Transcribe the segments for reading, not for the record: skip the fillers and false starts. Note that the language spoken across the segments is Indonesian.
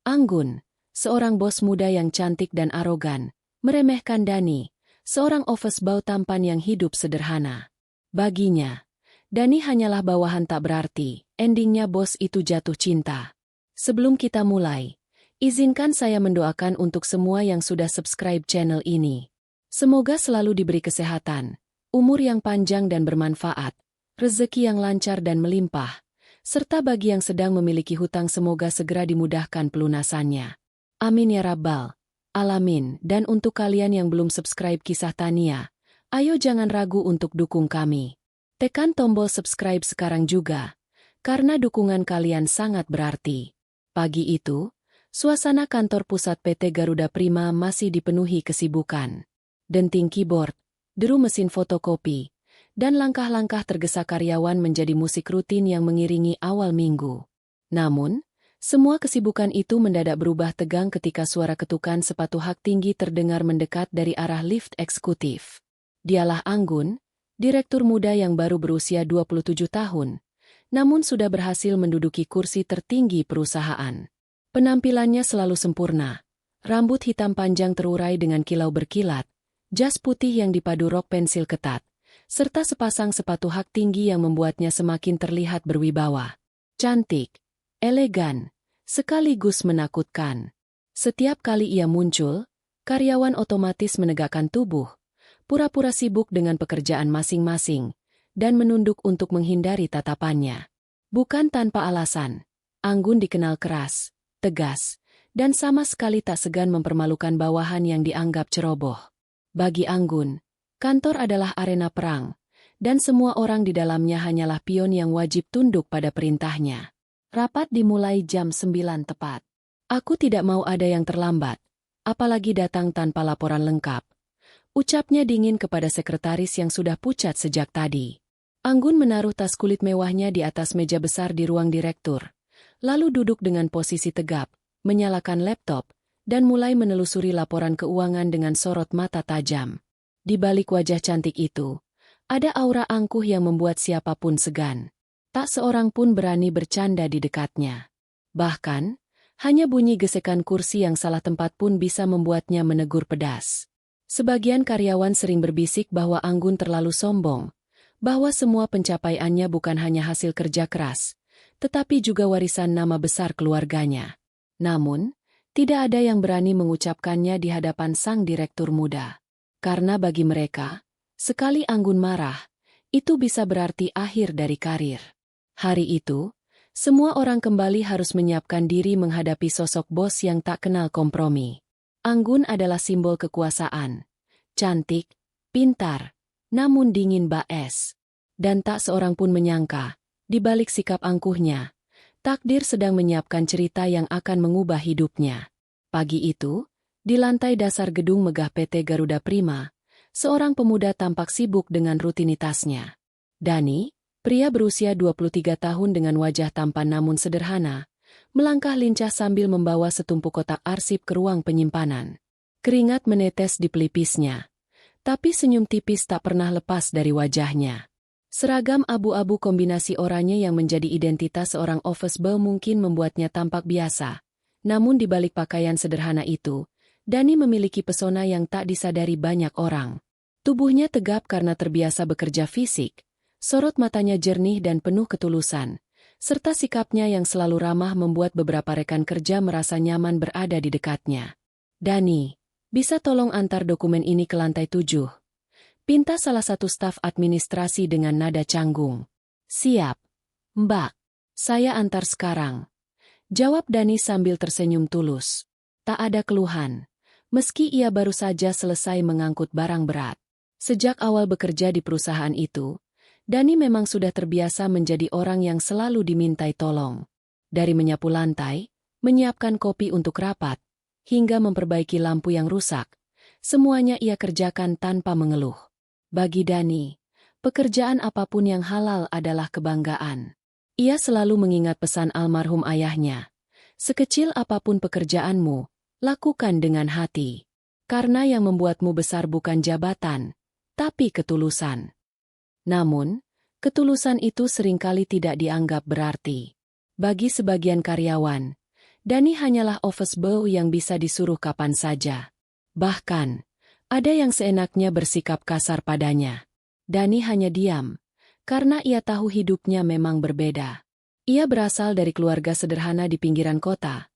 Anggun, seorang bos muda yang cantik dan arogan, meremehkan Dani, seorang office boy tampan yang hidup sederhana. Baginya, Dani hanyalah bawahan tak berarti, endingnya bos itu jatuh cinta. Sebelum kita mulai, izinkan saya mendoakan untuk semua yang sudah subscribe channel ini. Semoga selalu diberi kesehatan, umur yang panjang dan bermanfaat, rezeki yang lancar dan melimpah, serta bagi yang sedang memiliki hutang semoga segera dimudahkan pelunasannya. Amin ya Rabbal Alamin. Dan untuk kalian yang belum subscribe Kisah Tania, ayo jangan ragu untuk dukung kami. Tekan tombol subscribe sekarang juga, karena dukungan kalian sangat berarti. Pagi itu, suasana kantor pusat PT Garuda Prima masih dipenuhi kesibukan. Denting keyboard, deru mesin fotokopi, dan langkah-langkah tergesa karyawan menjadi musik rutin yang mengiringi awal minggu. Namun, semua kesibukan itu mendadak berubah tegang ketika suara ketukan sepatu hak tinggi terdengar mendekat dari arah lift eksekutif. Dialah Anggun, direktur muda yang baru berusia 27 tahun, namun sudah berhasil menduduki kursi tertinggi perusahaan. Penampilannya selalu sempurna, rambut hitam panjang terurai dengan kilau berkilat, jas putih yang dipadu rok pensil ketat, serta sepasang sepatu hak tinggi yang membuatnya semakin terlihat berwibawa. Cantik, elegan, sekaligus menakutkan. Setiap kali ia muncul, karyawan otomatis menegakkan tubuh, pura-pura sibuk dengan pekerjaan masing-masing, dan menunduk untuk menghindari tatapannya. Bukan tanpa alasan, Anggun dikenal keras, tegas, dan sama sekali tak segan mempermalukan bawahan yang dianggap ceroboh. Bagi Anggun, kantor adalah arena perang, dan semua orang di dalamnya hanyalah pion yang wajib tunduk pada perintahnya. Rapat dimulai jam 9 tepat. Aku tidak mau ada yang terlambat, apalagi datang tanpa laporan lengkap. Ucapnya dingin kepada sekretaris yang sudah pucat sejak tadi. Anggun menaruh tas kulit mewahnya di atas meja besar di ruang direktur, lalu duduk dengan posisi tegap, menyalakan laptop, dan mulai menelusuri laporan keuangan dengan sorot mata tajam. Di balik wajah cantik itu, ada aura angkuh yang membuat siapapun segan. Tak seorang pun berani bercanda di dekatnya. Bahkan, hanya bunyi gesekan kursi yang salah tempat pun bisa membuatnya menegur pedas. Sebagian karyawan sering berbisik bahwa Anggun terlalu sombong, bahwa semua pencapaiannya bukan hanya hasil kerja keras, tetapi juga warisan nama besar keluarganya. Namun, tidak ada yang berani mengucapkannya di hadapan sang direktur muda. Karena bagi mereka, sekali Anggun marah, itu bisa berarti akhir dari karir. Hari itu, semua orang kembali harus menyiapkan diri menghadapi sosok bos yang tak kenal kompromi. Anggun adalah simbol kekuasaan. Cantik, pintar, namun dingin baes. Dan tak seorang pun menyangka, di balik sikap angkuhnya, takdir sedang menyiapkan cerita yang akan mengubah hidupnya. Pagi itu, di lantai dasar gedung megah PT Garuda Prima, seorang pemuda tampak sibuk dengan rutinitasnya. Dani, pria berusia 23 tahun dengan wajah tampan namun sederhana, melangkah lincah sambil membawa setumpuk kotak arsip ke ruang penyimpanan. Keringat menetes di pelipisnya, tapi senyum tipis tak pernah lepas dari wajahnya. Seragam abu-abu kombinasi oranye yang menjadi identitas seorang office boy mungkin membuatnya tampak biasa. Namun di balik pakaian sederhana itu, Dani memiliki pesona yang tak disadari banyak orang. Tubuhnya tegap karena terbiasa bekerja fisik, sorot matanya jernih dan penuh ketulusan, serta sikapnya yang selalu ramah membuat beberapa rekan kerja merasa nyaman berada di dekatnya. Dani, bisa tolong antar dokumen ini ke lantai 7? Pinta salah satu staf administrasi dengan nada canggung. Siap, Mbak. Saya antar sekarang. Jawab Dani sambil tersenyum tulus. Tak ada keluhan, meski ia baru saja selesai mengangkut barang berat. Sejak awal bekerja di perusahaan itu, Dani memang sudah terbiasa menjadi orang yang selalu dimintai tolong. Dari menyapu lantai, menyiapkan kopi untuk rapat, hingga memperbaiki lampu yang rusak, semuanya ia kerjakan tanpa mengeluh. Bagi Dani, pekerjaan apapun yang halal adalah kebanggaan. Ia selalu mengingat pesan almarhum ayahnya. Sekecil apapun pekerjaanmu, lakukan dengan hati. Karena yang membuatmu besar bukan jabatan, tapi ketulusan. Namun, ketulusan itu seringkali tidak dianggap berarti. Bagi sebagian karyawan, Dani hanyalah office boy yang bisa disuruh kapan saja. Bahkan, ada yang seenaknya bersikap kasar padanya. Dani hanya diam, karena ia tahu hidupnya memang berbeda. Ia berasal dari keluarga sederhana di pinggiran kota,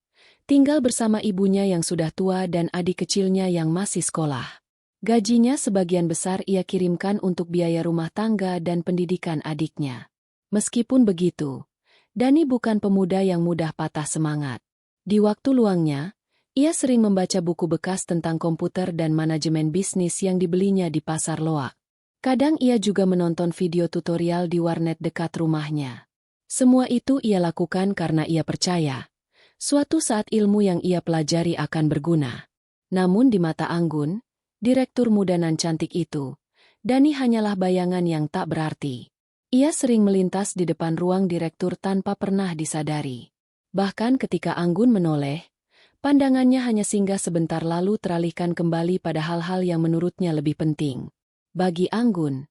tinggal bersama ibunya yang sudah tua dan adik kecilnya yang masih sekolah. Gajinya sebagian besar ia kirimkan untuk biaya rumah tangga dan pendidikan adiknya. Meskipun begitu, Dani bukan pemuda yang mudah patah semangat. Di waktu luangnya, ia sering membaca buku bekas tentang komputer dan manajemen bisnis yang dibelinya di pasar loak. Kadang ia juga menonton video tutorial di warnet dekat rumahnya. Semua itu ia lakukan karena ia percaya, suatu saat ilmu yang ia pelajari akan berguna. Namun di mata Anggun, direktur muda nan cantik itu, Dani hanyalah bayangan yang tak berarti. Ia sering melintas di depan ruang direktur tanpa pernah disadari. Bahkan ketika Anggun menoleh, pandangannya hanya singgah sebentar lalu teralihkan kembali pada hal-hal yang menurutnya lebih penting. Bagi Anggun,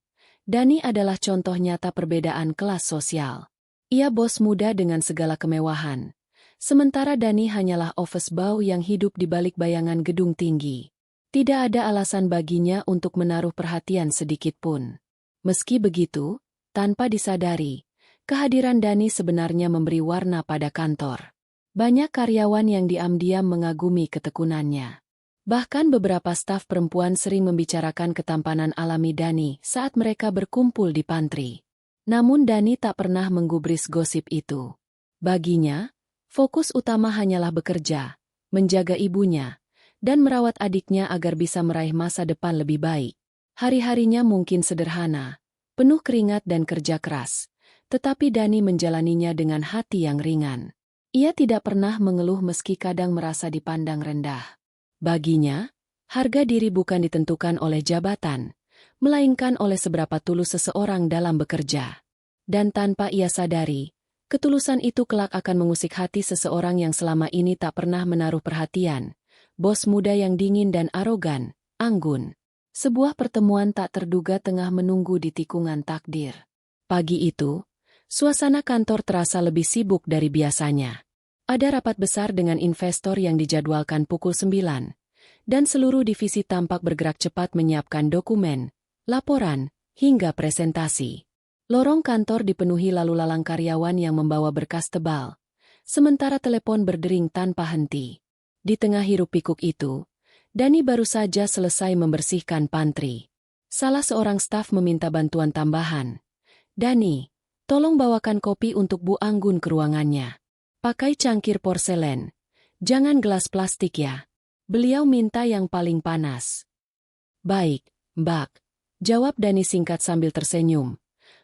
Dani adalah contoh nyata perbedaan kelas sosial. Ia bos muda dengan segala kemewahan, sementara Dani hanyalah office boy yang hidup di balik bayangan gedung tinggi. Tidak ada alasan baginya untuk menaruh perhatian sedikit pun. Meski begitu, tanpa disadari, kehadiran Dani sebenarnya memberi warna pada kantor. Banyak karyawan yang diam-diam mengagumi ketekunannya. Bahkan beberapa staf perempuan sering membicarakan ketampanan alami Dani saat mereka berkumpul di pantry. Namun Dani tak pernah menggubris gosip itu. Baginya, fokus utama hanyalah bekerja, menjaga ibunya, dan merawat adiknya agar bisa meraih masa depan lebih baik. Hari-harinya mungkin sederhana, penuh keringat dan kerja keras, tetapi Dani menjalaninya dengan hati yang ringan. Ia tidak pernah mengeluh meski kadang merasa dipandang rendah. Baginya, harga diri bukan ditentukan oleh jabatan, melainkan oleh seberapa tulus seseorang dalam bekerja. Dan tanpa ia sadari, ketulusan itu kelak akan mengusik hati seseorang yang selama ini tak pernah menaruh perhatian. Bos muda yang dingin dan arogan, Anggun. Sebuah pertemuan tak terduga tengah menunggu di tikungan takdir. Pagi itu, suasana kantor terasa lebih sibuk dari biasanya. Ada rapat besar dengan investor yang dijadwalkan pukul 9, dan seluruh divisi tampak bergerak cepat menyiapkan dokumen, laporan, hingga presentasi. Lorong kantor dipenuhi lalu lalang karyawan yang membawa berkas tebal, sementara telepon berdering tanpa henti. Di tengah hiruk-pikuk itu, Dani baru saja selesai membersihkan pantry. Salah seorang staf meminta bantuan tambahan. "Dani, tolong bawakan kopi untuk Bu Anggun ke ruangannya. Pakai cangkir porselen, jangan gelas plastik ya. Beliau minta yang paling panas." "Baik, Mbak," jawab Dani singkat sambil tersenyum.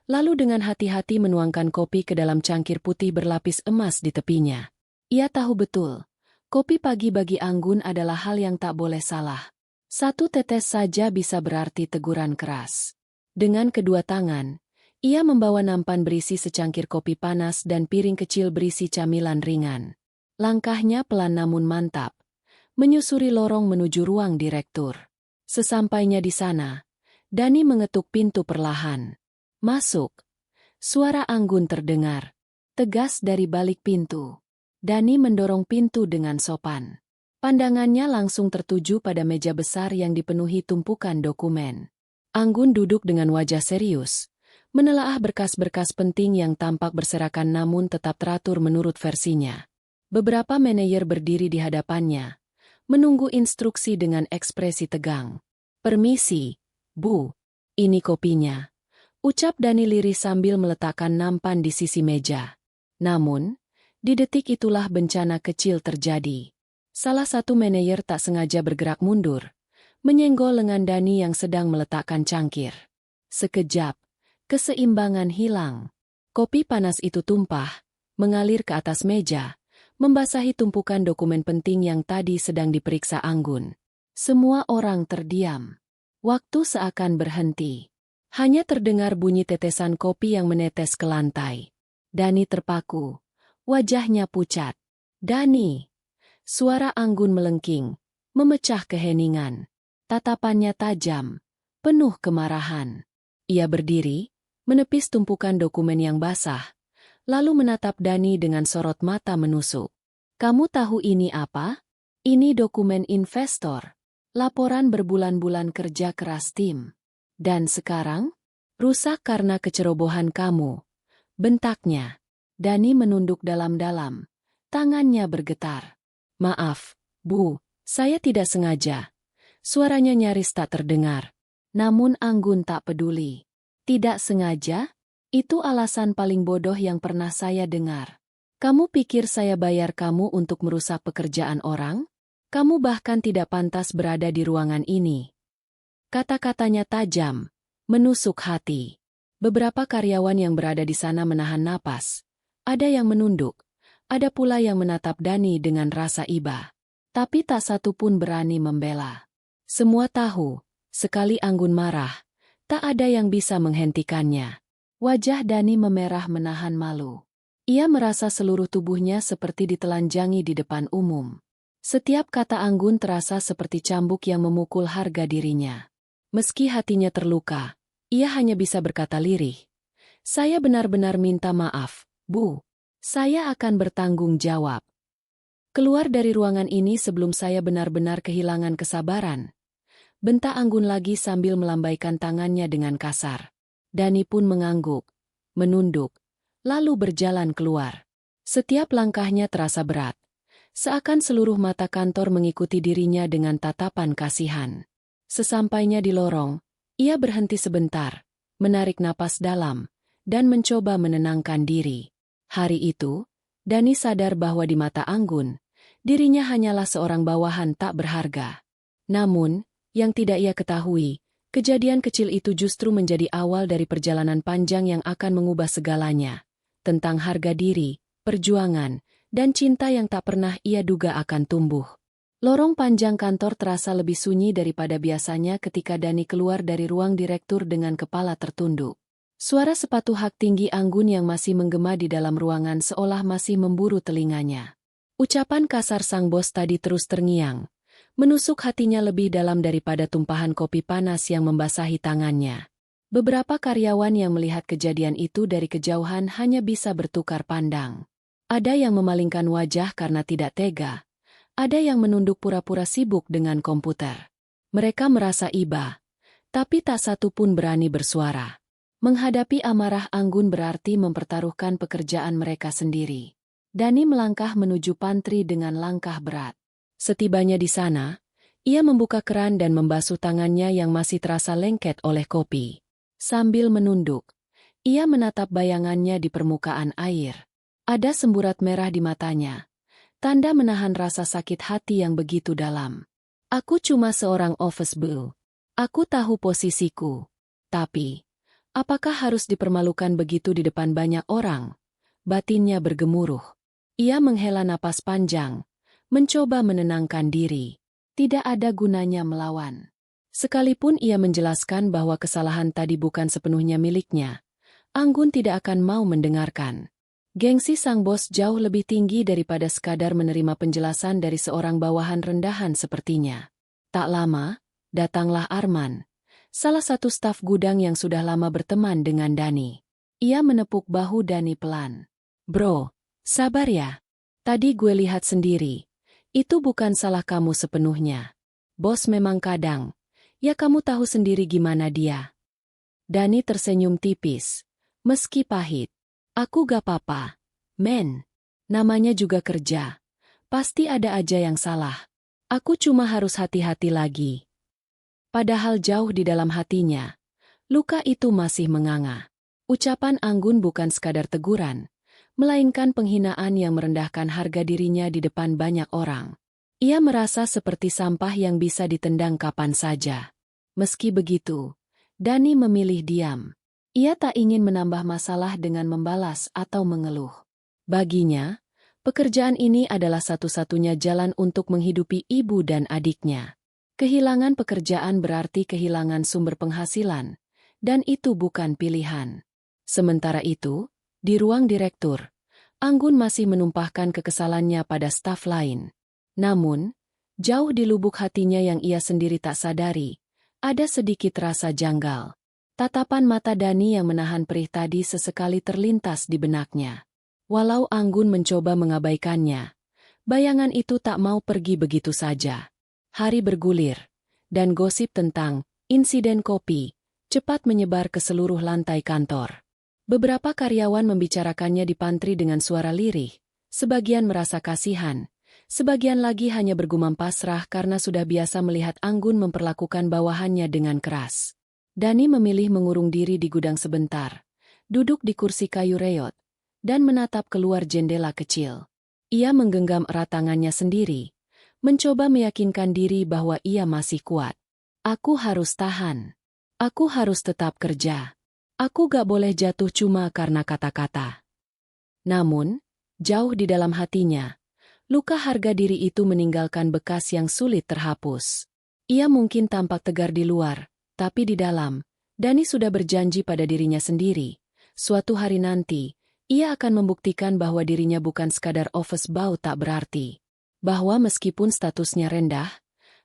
Lalu dengan hati-hati menuangkan kopi ke dalam cangkir putih berlapis emas di tepinya. Ia tahu betul. Kopi pagi bagi Anggun adalah hal yang tak boleh salah. Satu tetes saja bisa berarti teguran keras. Dengan kedua tangan, ia membawa nampan berisi secangkir kopi panas dan piring kecil berisi camilan ringan. Langkahnya pelan namun mantap, menyusuri lorong menuju ruang direktur. Sesampainya di sana, Dani mengetuk pintu perlahan. "Masuk." Suara Anggun terdengar, tegas dari balik pintu. Dani mendorong pintu dengan sopan. Pandangannya langsung tertuju pada meja besar yang dipenuhi tumpukan dokumen. Anggun duduk dengan wajah serius, menelaah berkas-berkas penting yang tampak berserakan namun tetap teratur menurut versinya. Beberapa manajer berdiri di hadapannya, menunggu instruksi dengan ekspresi tegang. "Permisi, Bu, ini kopinya," ucap Dani lirih sambil meletakkan nampan di sisi meja. Namun, di detik itulah bencana kecil terjadi. Salah satu manajer tak sengaja bergerak mundur, menyenggol lengan Dani yang sedang meletakkan cangkir. Sekejap, keseimbangan hilang. Kopi panas itu tumpah, mengalir ke atas meja, membasahi tumpukan dokumen penting yang tadi sedang diperiksa Anggun. Semua orang terdiam. Waktu seakan berhenti. Hanya terdengar bunyi tetesan kopi yang menetes ke lantai. Dani terpaku. Wajahnya pucat. "Dani!" Suara Anggun melengking, memecah keheningan. Tatapannya tajam, penuh kemarahan. Ia berdiri, menepis tumpukan dokumen yang basah, lalu menatap Dani dengan sorot mata menusuk. Kamu tahu ini apa? Ini dokumen investor. Laporan berbulan-bulan kerja keras tim. Dan sekarang? Rusak karena kecerobohan kamu. Bentaknya. Dani menunduk dalam-dalam. Tangannya bergetar. Maaf, Bu, saya tidak sengaja. Suaranya nyaris tak terdengar. Namun Anggun tak peduli. Tidak sengaja? Itu alasan paling bodoh yang pernah saya dengar. Kamu pikir saya bayar kamu untuk merusak pekerjaan orang? Kamu bahkan tidak pantas berada di ruangan ini. Kata-katanya tajam, menusuk hati. Beberapa karyawan yang berada di sana menahan napas. Ada yang menunduk, ada pula yang menatap Dani dengan rasa iba. Tapi tak satu pun berani membela. Semua tahu, sekali Anggun marah, tak ada yang bisa menghentikannya. Wajah Dani memerah menahan malu. Ia merasa seluruh tubuhnya seperti ditelanjangi di depan umum. Setiap kata Anggun terasa seperti cambuk yang memukul harga dirinya. Meski hatinya terluka, ia hanya bisa berkata lirih. Saya benar-benar minta maaf, Bu. Saya akan bertanggung jawab. Keluar dari ruangan ini sebelum saya benar-benar kehilangan kesabaran. Bentak Anggun lagi sambil melambaikan tangannya dengan kasar. Dani pun mengangguk, menunduk, lalu berjalan keluar. Setiap langkahnya terasa berat. Seakan seluruh mata kantor mengikuti dirinya dengan tatapan kasihan. Sesampainya di lorong, ia berhenti sebentar, menarik napas dalam, dan mencoba menenangkan diri. Hari itu, Dani sadar bahwa di mata Anggun, dirinya hanyalah seorang bawahan tak berharga. Namun, yang tidak ia ketahui, kejadian kecil itu justru menjadi awal dari perjalanan panjang yang akan mengubah segalanya. Tentang harga diri, perjuangan, dan cinta yang tak pernah ia duga akan tumbuh. Lorong panjang kantor terasa lebih sunyi daripada biasanya ketika Dani keluar dari ruang direktur dengan kepala tertunduk. Suara sepatu hak tinggi Anggun yang masih menggema di dalam ruangan seolah masih memburu telinganya. Ucapan kasar sang bos tadi terus terngiang, menusuk hatinya lebih dalam daripada tumpahan kopi panas yang membasahi tangannya. Beberapa karyawan yang melihat kejadian itu dari kejauhan hanya bisa bertukar pandang. Ada yang memalingkan wajah karena tidak tega. Ada yang menunduk pura-pura sibuk dengan komputer. Mereka merasa iba, tapi tak satu pun berani bersuara. Menghadapi amarah Anggun berarti mempertaruhkan pekerjaan mereka sendiri. Dani melangkah menuju pantry dengan langkah berat. Setibanya di sana, ia membuka keran dan membasuh tangannya yang masih terasa lengket oleh kopi. Sambil menunduk, ia menatap bayangannya di permukaan air. Ada semburat merah di matanya, tanda menahan rasa sakit hati yang begitu dalam. Aku cuma seorang office boy. Aku tahu posisiku. Tapi, apakah harus dipermalukan begitu di depan banyak orang? Batinnya bergemuruh. Ia menghela napas panjang, mencoba menenangkan diri. Tidak ada gunanya melawan. Sekalipun ia menjelaskan bahwa kesalahan tadi bukan sepenuhnya miliknya, Anggun tidak akan mau mendengarkan. Gengsi sang bos jauh lebih tinggi daripada sekadar menerima penjelasan dari seorang bawahan rendahan sepertinya. Tak lama, datanglah Arman, salah satu staf gudang yang sudah lama berteman dengan Dani. Ia menepuk bahu Dani pelan. Bro, sabar ya. Tadi gue lihat sendiri. Itu bukan salah kamu sepenuhnya. Bos memang kadang. Ya kamu tahu sendiri gimana dia. Dani tersenyum tipis. Meski pahit. Aku gak apa-apa. Men. Namanya juga kerja. Pasti ada aja yang salah. Aku cuma harus hati-hati lagi. Padahal jauh di dalam hatinya, luka itu masih menganga. Ucapan Anggun bukan sekadar teguran, melainkan penghinaan yang merendahkan harga dirinya di depan banyak orang. Ia merasa seperti sampah yang bisa ditendang kapan saja. Meski begitu, Dani memilih diam. Ia tak ingin menambah masalah dengan membalas atau mengeluh. Baginya, pekerjaan ini adalah satu-satunya jalan untuk menghidupi ibu dan adiknya. Kehilangan pekerjaan berarti kehilangan sumber penghasilan, dan itu bukan pilihan. Sementara itu, di ruang direktur, Anggun masih menumpahkan kekesalannya pada staf lain. Namun, jauh di lubuk hatinya yang ia sendiri tak sadari, ada sedikit rasa janggal. Tatapan mata Dani yang menahan perih tadi sesekali terlintas di benaknya. Walau Anggun mencoba mengabaikannya, Bayangan itu tak mau pergi begitu saja. Hari bergulir, dan gosip tentang insiden kopi cepat menyebar ke seluruh lantai kantor. Beberapa karyawan membicarakannya di pantry dengan suara lirih, sebagian merasa kasihan, sebagian lagi hanya bergumam pasrah karena sudah biasa melihat Anggun memperlakukan bawahannya dengan keras. Dani memilih mengurung diri di gudang sebentar, duduk di kursi kayu reot, dan menatap keluar jendela kecil. Ia menggenggam erat tangannya sendiri, mencoba meyakinkan diri bahwa ia masih kuat. Aku harus tahan. Aku harus tetap kerja. Aku gak boleh jatuh cuma karena kata-kata. Namun, jauh di dalam hatinya, luka harga diri itu meninggalkan bekas yang sulit terhapus. Ia mungkin tampak tegar di luar, tapi di dalam, Dani sudah berjanji pada dirinya sendiri. Suatu hari nanti, ia akan membuktikan bahwa dirinya bukan sekadar office boy tak berarti. Bahwa meskipun statusnya rendah,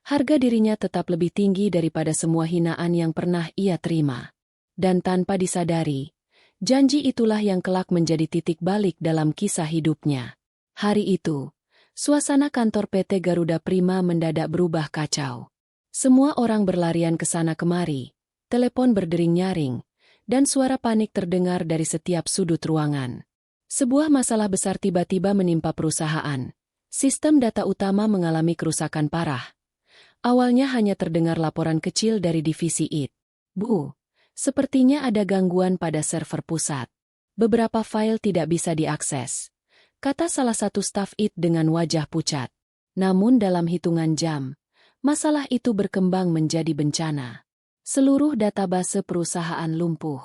harga dirinya tetap lebih tinggi daripada semua hinaan yang pernah ia terima. Dan tanpa disadari, janji itulah yang kelak menjadi titik balik dalam kisah hidupnya. Hari itu, suasana kantor PT Garuda Prima mendadak berubah kacau. Semua orang berlarian ke sana kemari, telepon berdering-nyaring, dan suara panik terdengar dari setiap sudut ruangan. Sebuah masalah besar tiba-tiba menimpa perusahaan. Sistem data utama mengalami kerusakan parah. Awalnya hanya terdengar laporan kecil dari divisi IT. Bu, sepertinya ada gangguan pada server pusat. Beberapa file tidak bisa diakses, kata salah satu staf IT dengan wajah pucat. Namun dalam hitungan jam, masalah itu berkembang menjadi bencana. Seluruh database perusahaan lumpuh.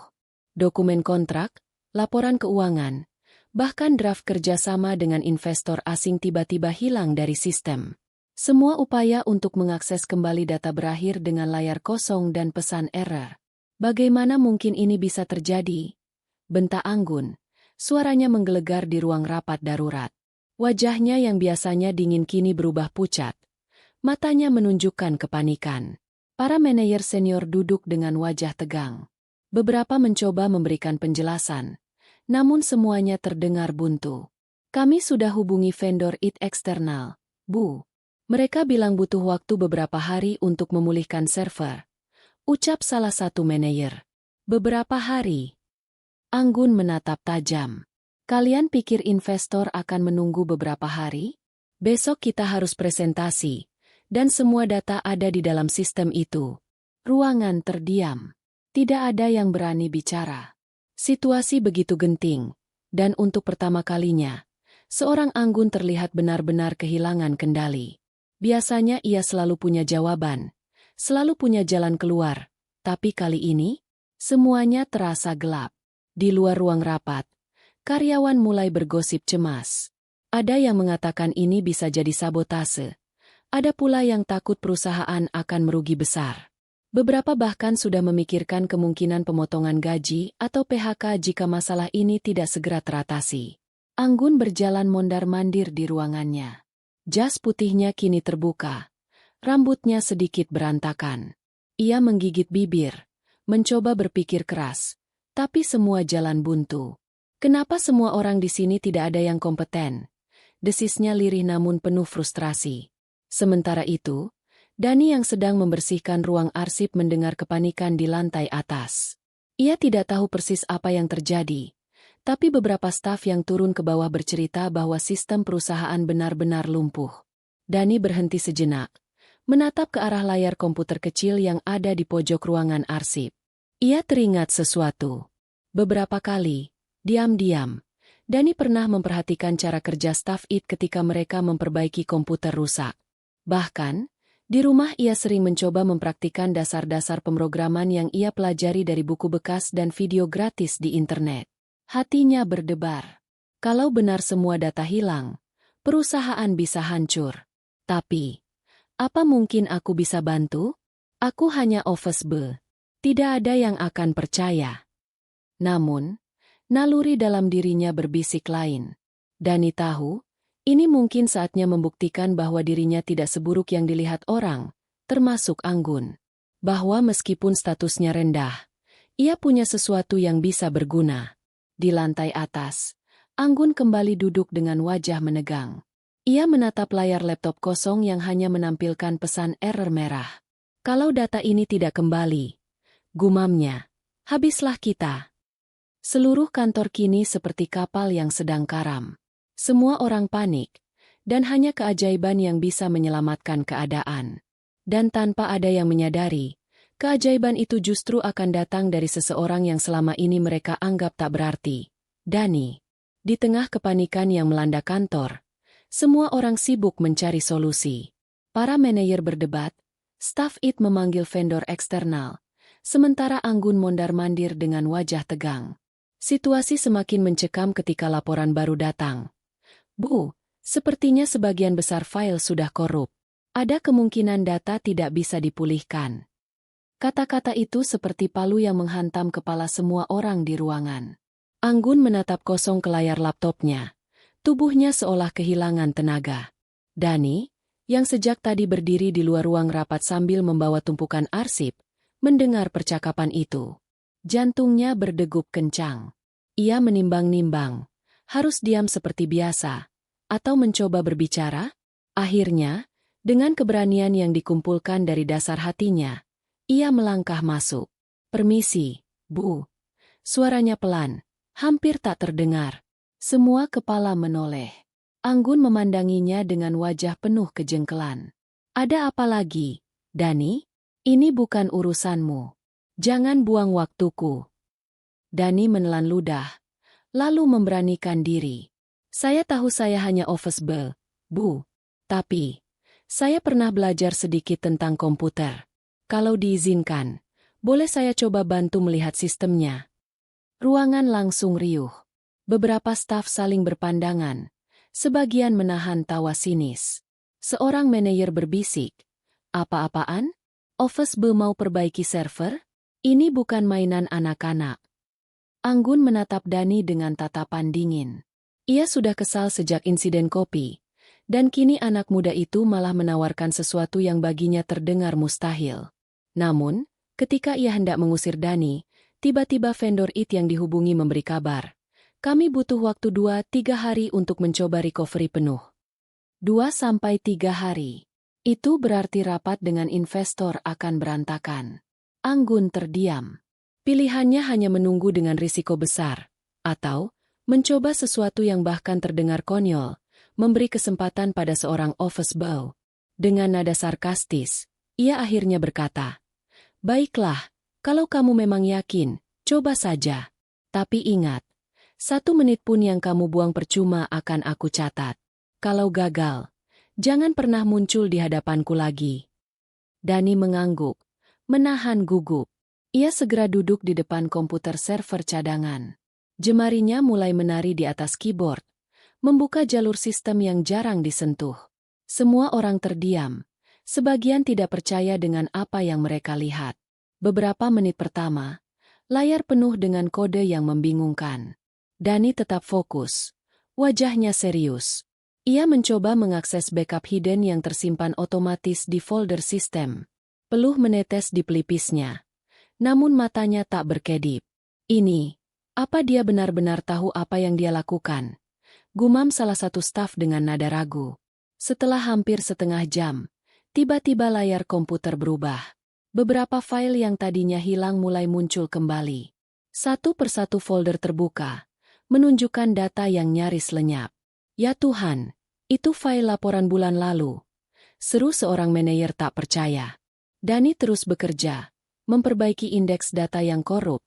Dokumen kontrak, laporan keuangan, bahkan draft kerjasama dengan investor asing tiba-tiba hilang dari sistem. Semua upaya untuk mengakses kembali data berakhir dengan layar kosong dan pesan error. Bagaimana mungkin ini bisa terjadi? Bentak Anggun. Suaranya menggelegar di ruang rapat darurat. Wajahnya yang biasanya dingin kini berubah pucat. Matanya menunjukkan kepanikan. Para manajer senior duduk dengan wajah tegang. Beberapa mencoba memberikan penjelasan, namun semuanya terdengar buntu. Kami sudah hubungi vendor IT eksternal, Bu. Mereka bilang butuh waktu beberapa hari untuk memulihkan server. Ucap salah satu manajer. Beberapa hari. Anggun menatap tajam. Kalian pikir investor akan menunggu beberapa hari? Besok kita harus presentasi. Dan semua data ada di dalam sistem itu. Ruangan terdiam. Tidak ada yang berani bicara. Situasi begitu genting. Dan untuk pertama kalinya, seorang Anggun terlihat benar-benar kehilangan kendali. Biasanya ia selalu punya jawaban. Selalu punya jalan keluar. Tapi kali ini, semuanya terasa gelap. Di luar ruang rapat, karyawan mulai bergosip cemas. Ada yang mengatakan ini bisa jadi sabotase. Ada pula yang takut perusahaan akan merugi besar. Beberapa bahkan sudah memikirkan kemungkinan pemotongan gaji atau PHK jika masalah ini tidak segera teratasi. Anggun berjalan mondar-mandir di ruangannya. Jas putihnya kini terbuka. Rambutnya sedikit berantakan. Ia menggigit bibir, mencoba berpikir keras, tapi semua jalan buntu. Kenapa semua orang di sini tidak ada yang kompeten? Desisnya lirih namun penuh frustrasi. Sementara itu, Dani yang sedang membersihkan ruang arsip mendengar kepanikan di lantai atas. Ia tidak tahu persis apa yang terjadi, tapi beberapa staf yang turun ke bawah bercerita bahwa sistem perusahaan benar-benar lumpuh. Dani berhenti sejenak, menatap ke arah layar komputer kecil yang ada di pojok ruangan arsip. Ia teringat sesuatu. Beberapa kali, diam-diam, Dani pernah memperhatikan cara kerja staf IT ketika mereka memperbaiki komputer rusak. Bahkan, di rumah ia sering mencoba mempraktikkan dasar-dasar pemrograman yang ia pelajari dari buku bekas dan video gratis di internet. Hatinya berdebar. Kalau benar semua data hilang, perusahaan bisa hancur. Tapi, apa mungkin aku bisa bantu? Aku hanya office boy. Tidak ada yang akan percaya. Namun, naluri dalam dirinya berbisik lain. Dani tahu, ini mungkin saatnya membuktikan bahwa dirinya tidak seburuk yang dilihat orang, termasuk Anggun. Bahwa meskipun statusnya rendah, ia punya sesuatu yang bisa berguna. Di lantai atas, Anggun kembali duduk dengan wajah menegang. Ia menatap layar laptop kosong yang hanya menampilkan pesan error merah. Kalau data ini tidak kembali, gumamnya, habislah kita. Seluruh kantor kini seperti kapal yang sedang karam. Semua orang panik, dan hanya keajaiban yang bisa menyelamatkan keadaan. Dan tanpa ada yang menyadari, keajaiban itu justru akan datang dari seseorang yang selama ini mereka anggap tak berarti. Dani. Di tengah kepanikan yang melanda kantor, semua orang sibuk mencari solusi. Para manajer berdebat, staf IT memanggil vendor eksternal, sementara Anggun mondar-mandir dengan wajah tegang. Situasi semakin mencekam ketika laporan baru datang. Bu, sepertinya sebagian besar file sudah korup. Ada kemungkinan data tidak bisa dipulihkan. Kata-kata itu seperti palu yang menghantam kepala semua orang di ruangan. Anggun menatap kosong ke layar laptopnya. Tubuhnya seolah kehilangan tenaga. Dani, yang sejak tadi berdiri di luar ruang rapat sambil membawa tumpukan arsip, mendengar percakapan itu. Jantungnya berdegup kencang. Ia menimbang-nimbang, harus diam seperti biasa, atau mencoba berbicara? Akhirnya, dengan keberanian yang dikumpulkan dari dasar hatinya, ia melangkah masuk. Permisi, Bu. Suaranya pelan, hampir tak terdengar. Semua kepala menoleh. Anggun memandanginya dengan wajah penuh kejengkelan. Ada apa lagi, Dani? Ini bukan urusanmu. Jangan buang waktuku. Dani menelan ludah, lalu memberanikan diri. Saya tahu saya hanya office boy, Bu. Tapi, saya pernah belajar sedikit tentang komputer. Kalau diizinkan, boleh saya coba bantu melihat sistemnya? Ruangan langsung riuh. Beberapa staf saling berpandangan, sebagian menahan tawa sinis. Seorang manajer berbisik, "Apa-apaan? Office Boy mau perbaiki server? Ini bukan mainan anak-anak." Anggun menatap Dani dengan tatapan dingin. Ia sudah kesal sejak insiden kopi, dan kini anak muda itu malah menawarkan sesuatu yang baginya terdengar mustahil. Namun, ketika ia hendak mengusir Dani, tiba-tiba vendor IT yang dihubungi memberi kabar. Kami butuh waktu 2-3 hari untuk mencoba recovery penuh. 2-3 hari. Itu berarti rapat dengan investor akan berantakan. Anggun terdiam. Pilihannya hanya menunggu dengan risiko besar, atau mencoba sesuatu yang bahkan terdengar konyol, memberi kesempatan pada seorang office boy. Dengan nada sarkastis, ia akhirnya berkata, "Baiklah, kalau kamu memang yakin, coba saja. Tapi ingat, 1 menit pun yang kamu buang percuma akan aku catat. Kalau gagal, jangan pernah muncul di hadapanku lagi." Dani mengangguk, menahan gugup. Ia segera duduk di depan komputer server cadangan. Jemarinya mulai menari di atas keyboard, membuka jalur sistem yang jarang disentuh. Semua orang terdiam, sebagian tidak percaya dengan apa yang mereka lihat. Beberapa menit pertama, layar penuh dengan kode yang membingungkan. Dani tetap fokus. Wajahnya serius. Ia mencoba mengakses backup hidden yang tersimpan otomatis di folder sistem. Peluh menetes di pelipisnya. Namun matanya tak berkedip. Ini, apa dia benar-benar tahu apa yang dia lakukan? Gumam salah satu staf dengan nada ragu. Setelah hampir setengah jam, tiba-tiba layar komputer berubah. Beberapa file yang tadinya hilang mulai muncul kembali. Satu persatu folder terbuka, menunjukkan data yang nyaris lenyap. "Ya Tuhan, itu file laporan bulan lalu," seru seorang manajer tak percaya. Dani terus bekerja, memperbaiki indeks data yang korup,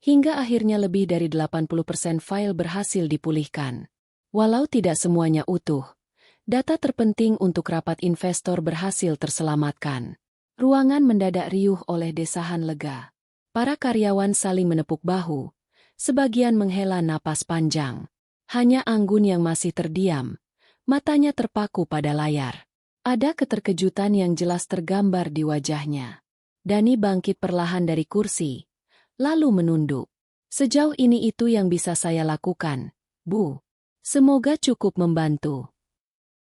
hingga akhirnya lebih dari 80% file berhasil dipulihkan. Walau tidak semuanya utuh, data terpenting untuk rapat investor berhasil terselamatkan. Ruangan mendadak riuh oleh desahan lega. Para karyawan saling menepuk bahu. Sebagian menghela napas panjang. Hanya Anggun yang masih terdiam, matanya terpaku pada layar. Ada keterkejutan yang jelas tergambar di wajahnya. Dani bangkit perlahan dari kursi, lalu menunduk. "Sejauh ini itu yang bisa saya lakukan, Bu. Semoga cukup membantu."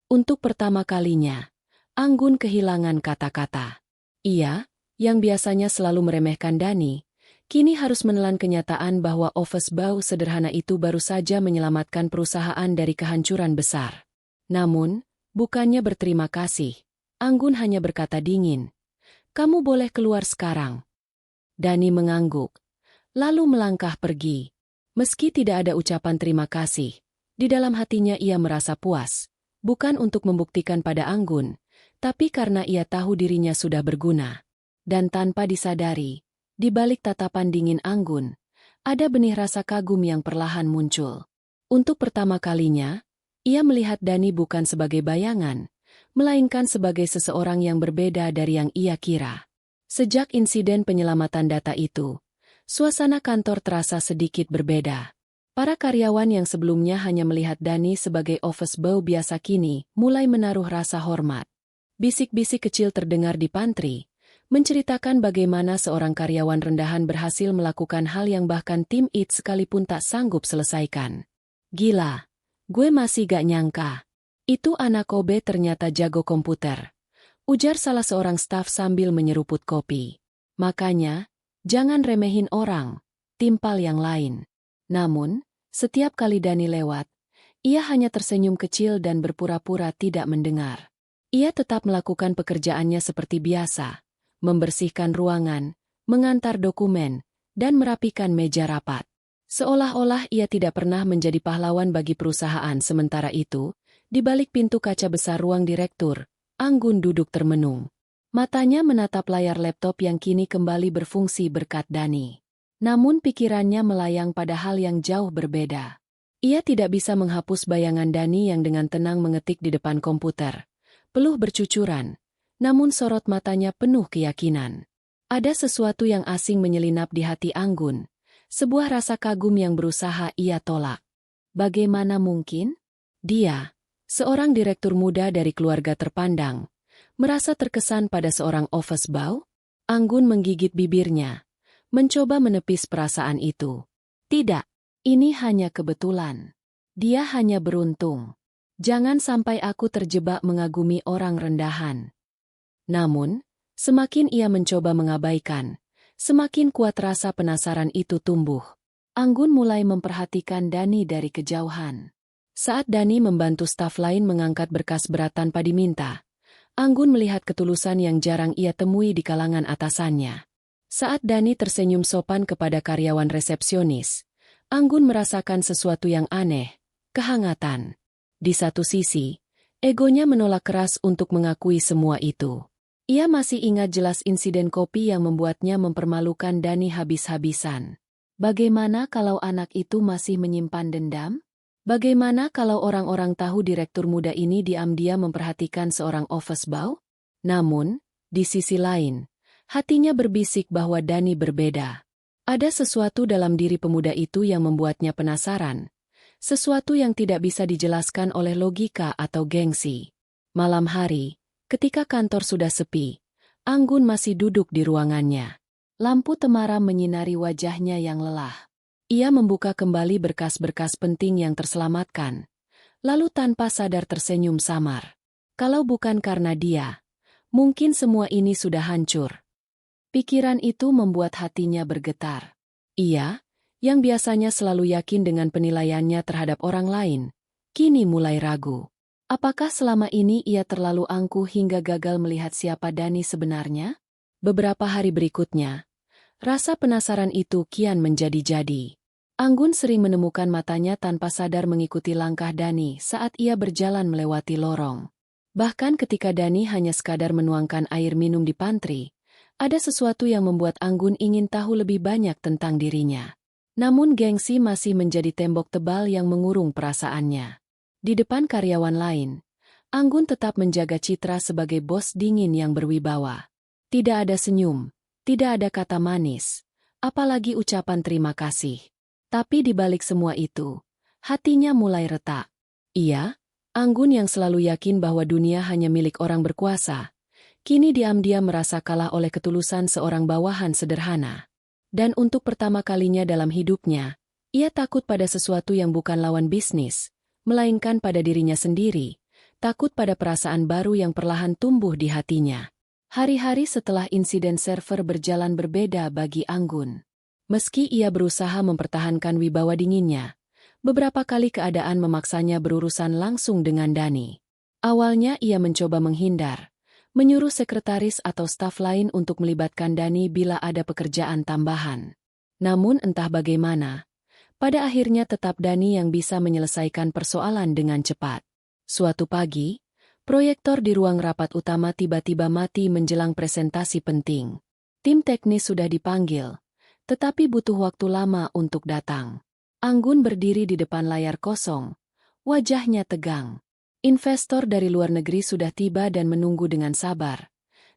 Untuk pertama kalinya, Anggun kehilangan kata-kata. Ia, yang biasanya selalu meremehkan Dani, kini harus menelan kenyataan bahwa office boy sederhana itu baru saja menyelamatkan perusahaan dari kehancuran besar. Namun, Bukannya berterima kasih, Anggun hanya berkata dingin, "Kamu boleh keluar sekarang." Dani mengangguk, lalu melangkah pergi. Meski tidak ada ucapan terima kasih, di dalam hatinya ia merasa puas, bukan untuk membuktikan pada Anggun, tapi karena ia tahu dirinya sudah berguna. Dan tanpa disadari, di balik tatapan dingin Anggun, ada benih rasa kagum yang perlahan muncul. Untuk pertama kalinya, ia melihat Dani bukan sebagai bayangan, melainkan sebagai seseorang yang berbeda dari yang ia kira. Sejak insiden penyelamatan data itu, suasana kantor terasa sedikit berbeda. Para karyawan yang sebelumnya hanya melihat Dani sebagai office boy biasa kini mulai menaruh rasa hormat. Bisik-bisik kecil terdengar di pantry, menceritakan bagaimana seorang karyawan rendahan berhasil melakukan hal yang bahkan tim IT sekalipun tak sanggup selesaikan. "Gila, gue masih gak nyangka. Itu anak Kobe ternyata jago komputer," ujar salah seorang staf sambil menyeruput kopi. "Makanya, jangan remehin orang, timpal yang lain." Namun, setiap kali Dani lewat, ia hanya tersenyum kecil dan berpura-pura tidak mendengar. Ia tetap melakukan pekerjaannya seperti biasa, membersihkan ruangan, mengantar dokumen, dan merapikan meja rapat. Seolah-olah ia tidak pernah menjadi pahlawan bagi perusahaan. Sementara itu, di balik pintu kaca besar ruang direktur, Anggun duduk termenung. Matanya menatap layar laptop yang kini kembali berfungsi berkat Dani. Namun pikirannya melayang pada hal yang jauh berbeda. Ia tidak bisa menghapus bayangan Dani yang dengan tenang mengetik di depan komputer. Peluh bercucuran, namun sorot matanya penuh keyakinan. Ada sesuatu yang asing menyelinap di hati Anggun, sebuah rasa kagum yang berusaha ia tolak. Bagaimana mungkin? Dia, seorang direktur muda dari keluarga terpandang, merasa terkesan pada seorang office boy? Anggun menggigit bibirnya, mencoba menepis perasaan itu. Tidak, ini hanya kebetulan. Dia hanya beruntung. Jangan sampai aku terjebak mengagumi orang rendahan. Namun, semakin ia mencoba mengabaikan, semakin kuat rasa penasaran itu tumbuh. Anggun mulai memperhatikan Dani dari kejauhan. Saat Dani membantu staf lain mengangkat berkas berat tanpa diminta, Anggun melihat ketulusan yang jarang ia temui di kalangan atasannya. Saat Dani tersenyum sopan kepada karyawan resepsionis, Anggun merasakan sesuatu yang aneh, kehangatan. Di satu sisi, egonya menolak keras untuk mengakui semua itu. Ia masih ingat jelas insiden kopi yang membuatnya mempermalukan Dani habis-habisan. Bagaimana kalau anak itu masih menyimpan dendam? Bagaimana kalau orang-orang tahu direktur muda ini diam-diam memperhatikan seorang office boy? Namun, di sisi lain, hatinya berbisik bahwa Dani berbeda. Ada sesuatu dalam diri pemuda itu yang membuatnya penasaran. Sesuatu yang tidak bisa dijelaskan oleh logika atau gengsi. Malam hari, ketika kantor sudah sepi, Anggun masih duduk di ruangannya. Lampu temaram menyinari wajahnya yang lelah. Ia membuka kembali berkas-berkas penting yang terselamatkan, lalu tanpa sadar tersenyum samar. Kalau bukan karena dia, mungkin semua ini sudah hancur. Pikiran itu membuat hatinya bergetar. Ia, yang biasanya selalu yakin dengan penilaiannya terhadap orang lain, kini mulai ragu. Apakah selama ini ia terlalu angkuh hingga gagal melihat siapa Dani sebenarnya? Beberapa hari berikutnya, rasa penasaran itu kian menjadi-jadi. Anggun sering menemukan matanya tanpa sadar mengikuti langkah Dani saat ia berjalan melewati lorong. Bahkan ketika Dani hanya sekadar menuangkan air minum di pantry, ada sesuatu yang membuat Anggun ingin tahu lebih banyak tentang dirinya. Namun gengsi masih menjadi tembok tebal yang mengurung perasaannya. Di depan karyawan lain, Anggun tetap menjaga citra sebagai bos dingin yang berwibawa. Tidak ada senyum, tidak ada kata manis, apalagi ucapan terima kasih. Tapi di balik semua itu, hatinya mulai retak. Ia, Anggun yang selalu yakin bahwa dunia hanya milik orang berkuasa, kini diam-diam merasa kalah oleh ketulusan seorang bawahan sederhana. Dan untuk pertama kalinya dalam hidupnya, ia takut pada sesuatu yang bukan lawan bisnis, melainkan pada dirinya sendiri, takut pada perasaan baru yang perlahan tumbuh di hatinya. Hari-hari setelah insiden server berjalan berbeda bagi Anggun. Meski ia berusaha mempertahankan wibawa dinginnya, beberapa kali keadaan memaksanya berurusan langsung dengan Dani. Awalnya ia mencoba menghindar, menyuruh sekretaris atau staf lain untuk melibatkan Dani bila ada pekerjaan tambahan. Namun entah bagaimana, pada akhirnya tetap Dani yang bisa menyelesaikan persoalan dengan cepat. Suatu pagi, proyektor di ruang rapat utama tiba-tiba mati menjelang presentasi penting. Tim teknis sudah dipanggil, tetapi butuh waktu lama untuk datang. Anggun berdiri di depan layar kosong, wajahnya tegang. Investor dari luar negeri sudah tiba dan menunggu dengan sabar,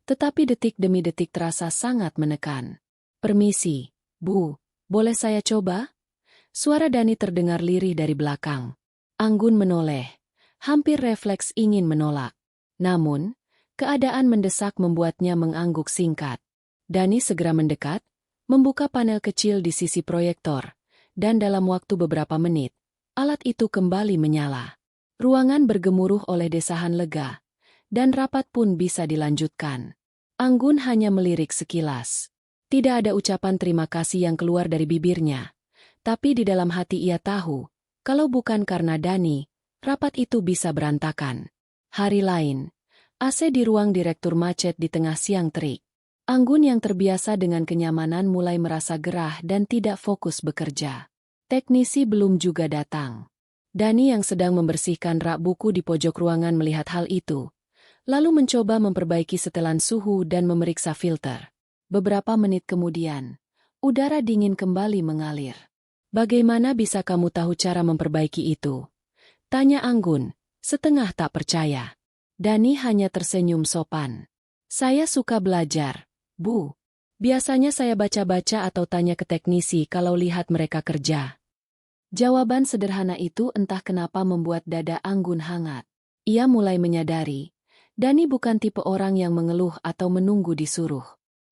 tetapi detik demi detik terasa sangat menekan. "Permisi, Bu, boleh saya coba?" Suara Dani terdengar lirih dari belakang. Anggun menoleh, hampir refleks ingin menolak. Namun, keadaan mendesak membuatnya mengangguk singkat. Dani segera mendekat, membuka panel kecil di sisi proyektor, dan dalam waktu beberapa menit, alat itu kembali menyala. Ruangan bergemuruh oleh desahan lega, dan rapat pun bisa dilanjutkan. Anggun hanya melirik sekilas. Tidak ada ucapan terima kasih yang keluar dari bibirnya. Tapi di dalam hati ia tahu, kalau bukan karena Dani, rapat itu bisa berantakan. Hari lain, AC di ruang direktur macet di tengah siang terik. Anggun yang terbiasa dengan kenyamanan mulai merasa gerah dan tidak fokus bekerja. Teknisi belum juga datang. Dani yang sedang membersihkan rak buku di pojok ruangan melihat hal itu, lalu mencoba memperbaiki setelan suhu dan memeriksa filter. Beberapa menit kemudian, udara dingin kembali mengalir. "Bagaimana bisa kamu tahu cara memperbaiki itu?" tanya Anggun, setengah tak percaya. Dani hanya tersenyum sopan. "Saya suka belajar, Bu. Biasanya saya baca-baca atau tanya ke teknisi kalau lihat mereka kerja." Jawaban sederhana itu entah kenapa membuat dada Anggun hangat. Ia mulai menyadari, Dani bukan tipe orang yang mengeluh atau menunggu disuruh.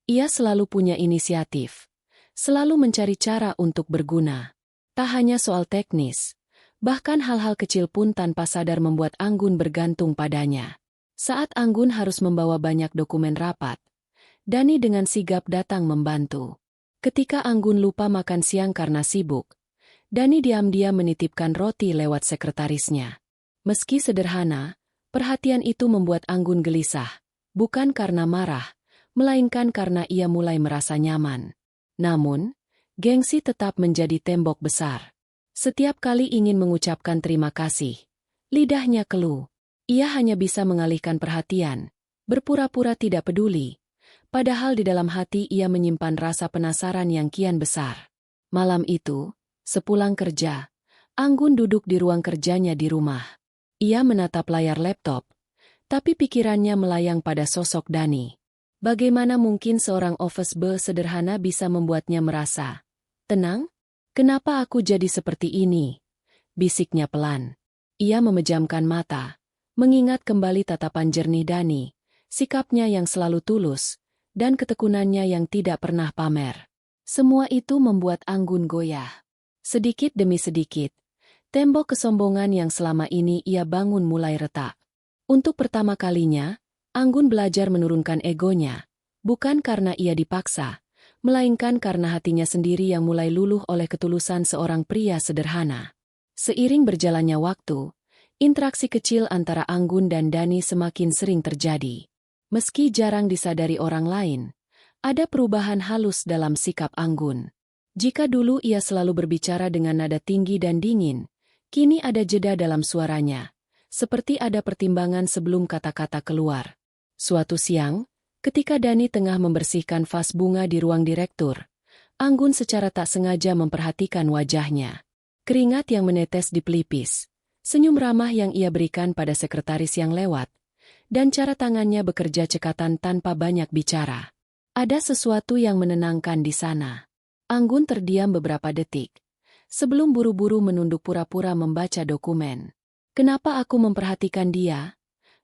Ia selalu punya inisiatif, selalu mencari cara untuk berguna. Tak hanya soal teknis, bahkan hal-hal kecil pun tanpa sadar membuat Anggun bergantung padanya. Saat Anggun harus membawa banyak dokumen rapat, Dani dengan sigap datang membantu. Ketika Anggun lupa makan siang karena sibuk, Dani diam-diam menitipkan roti lewat sekretarisnya. Meski sederhana, perhatian itu membuat Anggun gelisah, bukan karena marah, melainkan karena ia mulai merasa nyaman. Namun, gengsi tetap menjadi tembok besar. Setiap kali ingin mengucapkan terima kasih, lidahnya keluh. Ia hanya bisa mengalihkan perhatian, berpura-pura tidak peduli. Padahal di dalam hati ia menyimpan rasa penasaran yang kian besar. Malam itu, sepulang kerja, Anggun duduk di ruang kerjanya di rumah. Ia menatap layar laptop, tapi pikirannya melayang pada sosok Dani. Bagaimana mungkin seorang office boy sederhana bisa membuatnya merasa tenang? "Kenapa aku jadi seperti ini?" bisiknya pelan. Ia memejamkan mata, mengingat kembali tatapan jernih Dani, sikapnya yang selalu tulus, dan ketekunannya yang tidak pernah pamer. Semua itu membuat Anggun goyah. Sedikit demi sedikit, tembok kesombongan yang selama ini ia bangun mulai retak. Untuk pertama kalinya, Anggun belajar menurunkan egonya, bukan karena ia dipaksa, melainkan karena hatinya sendiri yang mulai luluh oleh ketulusan seorang pria sederhana. Seiring berjalannya waktu, interaksi kecil antara Anggun dan Dani semakin sering terjadi. Meski jarang disadari orang lain, ada perubahan halus dalam sikap Anggun. Jika dulu ia selalu berbicara dengan nada tinggi dan dingin, kini ada jeda dalam suaranya, seperti ada pertimbangan sebelum kata-kata keluar. Suatu siang, ketika Dani tengah membersihkan vas bunga di ruang direktur, Anggun secara tak sengaja memperhatikan wajahnya. Keringat yang menetes di pelipis, senyum ramah yang ia berikan pada sekretaris yang lewat, dan cara tangannya bekerja cekatan tanpa banyak bicara. Ada sesuatu yang menenangkan di sana. Anggun terdiam beberapa detik, sebelum buru-buru menunduk pura-pura membaca dokumen. "Kenapa aku memperhatikan dia?"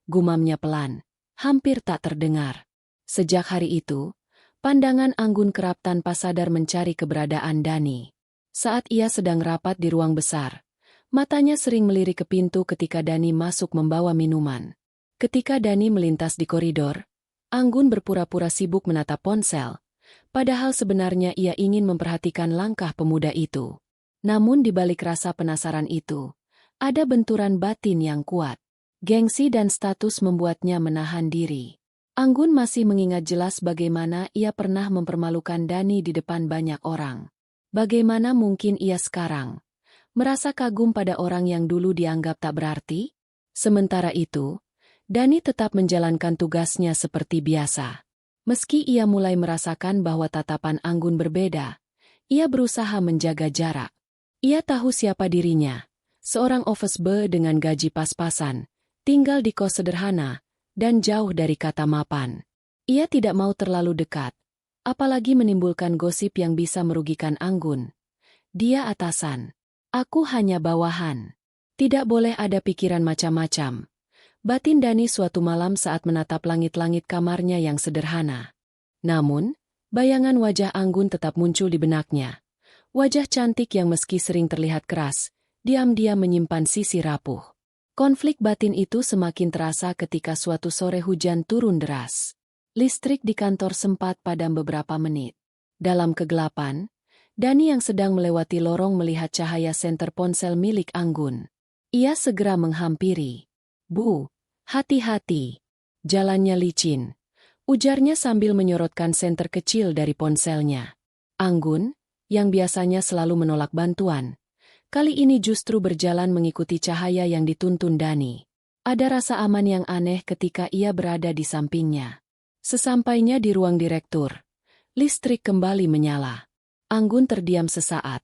gumamnya pelan, hampir tak terdengar. Sejak hari itu, pandangan Anggun kerap tanpa sadar mencari keberadaan Dani. Saat ia sedang rapat di ruang besar, matanya sering melirik ke pintu ketika Dani masuk membawa minuman. Ketika Dani melintas di koridor, Anggun berpura-pura sibuk menatap ponsel, padahal sebenarnya ia ingin memperhatikan langkah pemuda itu. Namun di balik rasa penasaran itu, ada benturan batin yang kuat. Gengsi dan status membuatnya menahan diri. Anggun masih mengingat jelas bagaimana ia pernah mempermalukan Dani di depan banyak orang. Bagaimana mungkin ia sekarang merasa kagum pada orang yang dulu dianggap tak berarti? Sementara itu, Dani tetap menjalankan tugasnya seperti biasa. Meski ia mulai merasakan bahwa tatapan Anggun berbeda, ia berusaha menjaga jarak. Ia tahu siapa dirinya, seorang office boy dengan gaji pas-pasan, tinggal di kos sederhana, dan jauh dari kata mapan. Ia tidak mau terlalu dekat, apalagi menimbulkan gosip yang bisa merugikan Anggun. Dia atasan. Aku hanya bawahan. Tidak boleh ada pikiran macam-macam. Batin Dani suatu malam saat menatap langit-langit kamarnya yang sederhana. Namun, bayangan wajah Anggun tetap muncul di benaknya. Wajah cantik yang meski sering terlihat keras, diam-diam menyimpan sisi rapuh. Konflik batin itu semakin terasa ketika suatu sore hujan turun deras. Listrik di kantor sempat padam beberapa menit. Dalam kegelapan, Dani yang sedang melewati lorong melihat cahaya senter ponsel milik Anggun. Ia segera menghampiri. "Bu, hati-hati. Jalannya licin," ujarnya sambil menyorotkan senter kecil dari ponselnya. Anggun, yang biasanya selalu menolak bantuan, kali ini justru berjalan mengikuti cahaya yang dituntun Dani. Ada rasa aman yang aneh ketika ia berada di sampingnya. Sesampainya di ruang direktur, listrik kembali menyala. Anggun terdiam sesaat,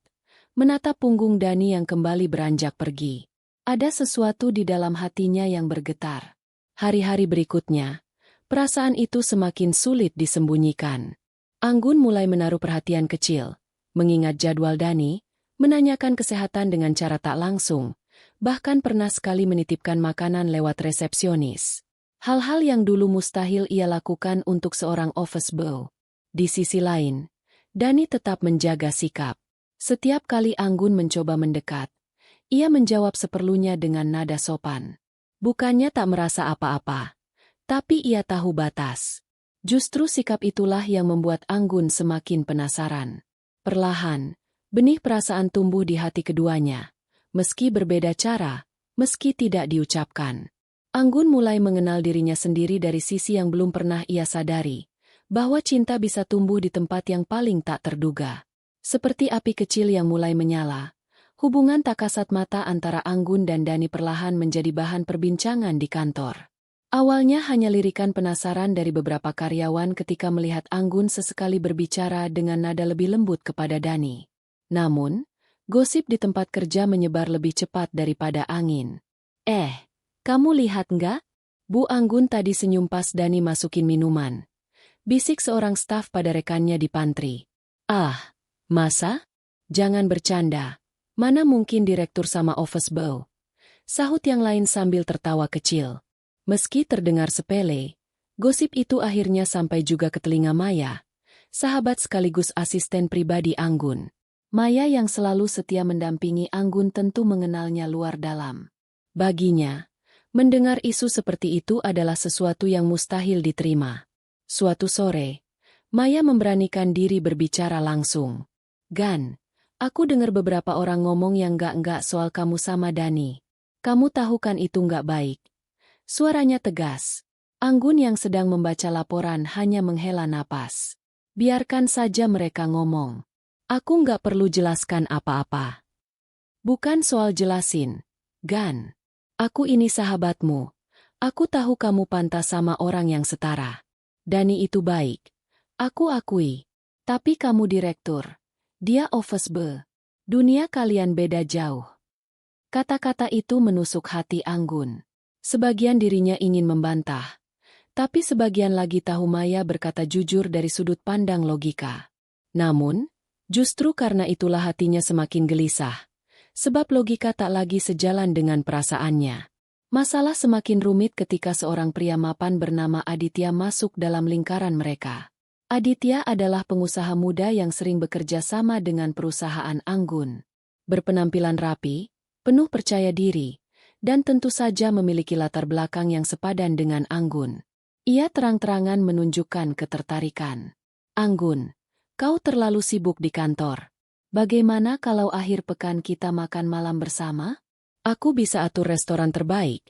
menatap punggung Dani yang kembali beranjak pergi. Ada sesuatu di dalam hatinya yang bergetar. Hari-hari berikutnya, perasaan itu semakin sulit disembunyikan. Anggun mulai menaruh perhatian kecil, mengingat jadwal Dani, menanyakan kesehatan dengan cara tak langsung, bahkan pernah sekali menitipkan makanan lewat resepsionis. Hal-hal yang dulu mustahil ia lakukan untuk seorang office boy. Di sisi lain, Dani tetap menjaga sikap. Setiap kali Anggun mencoba mendekat, ia menjawab seperlunya dengan nada sopan. Bukannya tak merasa apa-apa, tapi ia tahu batas. Justru sikap itulah yang membuat Anggun semakin penasaran. Perlahan, benih perasaan tumbuh di hati keduanya. Meski berbeda cara, meski tidak diucapkan. Anggun mulai mengenal dirinya sendiri dari sisi yang belum pernah ia sadari, bahwa cinta bisa tumbuh di tempat yang paling tak terduga. Seperti api kecil yang mulai menyala, hubungan tak kasat mata antara Anggun dan Dani perlahan menjadi bahan perbincangan di kantor. Awalnya hanya lirikan penasaran dari beberapa karyawan ketika melihat Anggun sesekali berbicara dengan nada lebih lembut kepada Dani. Namun, gosip di tempat kerja menyebar lebih cepat daripada angin. Kamu lihat nggak? Bu Anggun tadi senyum pas Dani masukin minuman. Bisik seorang staf pada rekannya di pantry. Ah, masa? Jangan bercanda. Mana mungkin direktur sama office boy? Sahut yang lain sambil tertawa kecil. Meski terdengar sepele, gosip itu akhirnya sampai juga ke telinga Maya, sahabat sekaligus asisten pribadi Anggun. Maya yang selalu setia mendampingi Anggun tentu mengenalnya luar dalam. Baginya, mendengar isu seperti itu adalah sesuatu yang mustahil diterima. Suatu sore, Maya memberanikan diri berbicara langsung. "Gan, aku dengar beberapa orang ngomong yang enggak-enggak soal kamu sama Dani. Kamu tahu kan itu enggak baik." Suaranya tegas. Anggun yang sedang membaca laporan hanya menghela napas. "Biarkan saja mereka ngomong. Aku enggak perlu jelaskan apa-apa." "Bukan soal jelasin, Gan. Aku ini sahabatmu. Aku tahu kamu pantas sama orang yang setara. Dani itu baik. Aku akui. Tapi kamu direktur. Dia office boy. Dunia kalian beda jauh." Kata-kata itu menusuk hati Anggun. Sebagian dirinya ingin membantah, tapi sebagian lagi tahu Maya berkata jujur dari sudut pandang logika. Namun, justru karena itulah hatinya semakin gelisah, sebab logika tak lagi sejalan dengan perasaannya. Masalah semakin rumit ketika seorang pria mapan bernama Aditya masuk dalam lingkaran mereka. Aditya adalah pengusaha muda yang sering bekerja sama dengan perusahaan Anggun. Berpenampilan rapi, penuh percaya diri, dan tentu saja memiliki latar belakang yang sepadan dengan Anggun. Ia terang-terangan menunjukkan ketertarikan. "Anggun, kau terlalu sibuk di kantor. Bagaimana kalau akhir pekan kita makan malam bersama? Aku bisa atur restoran terbaik,"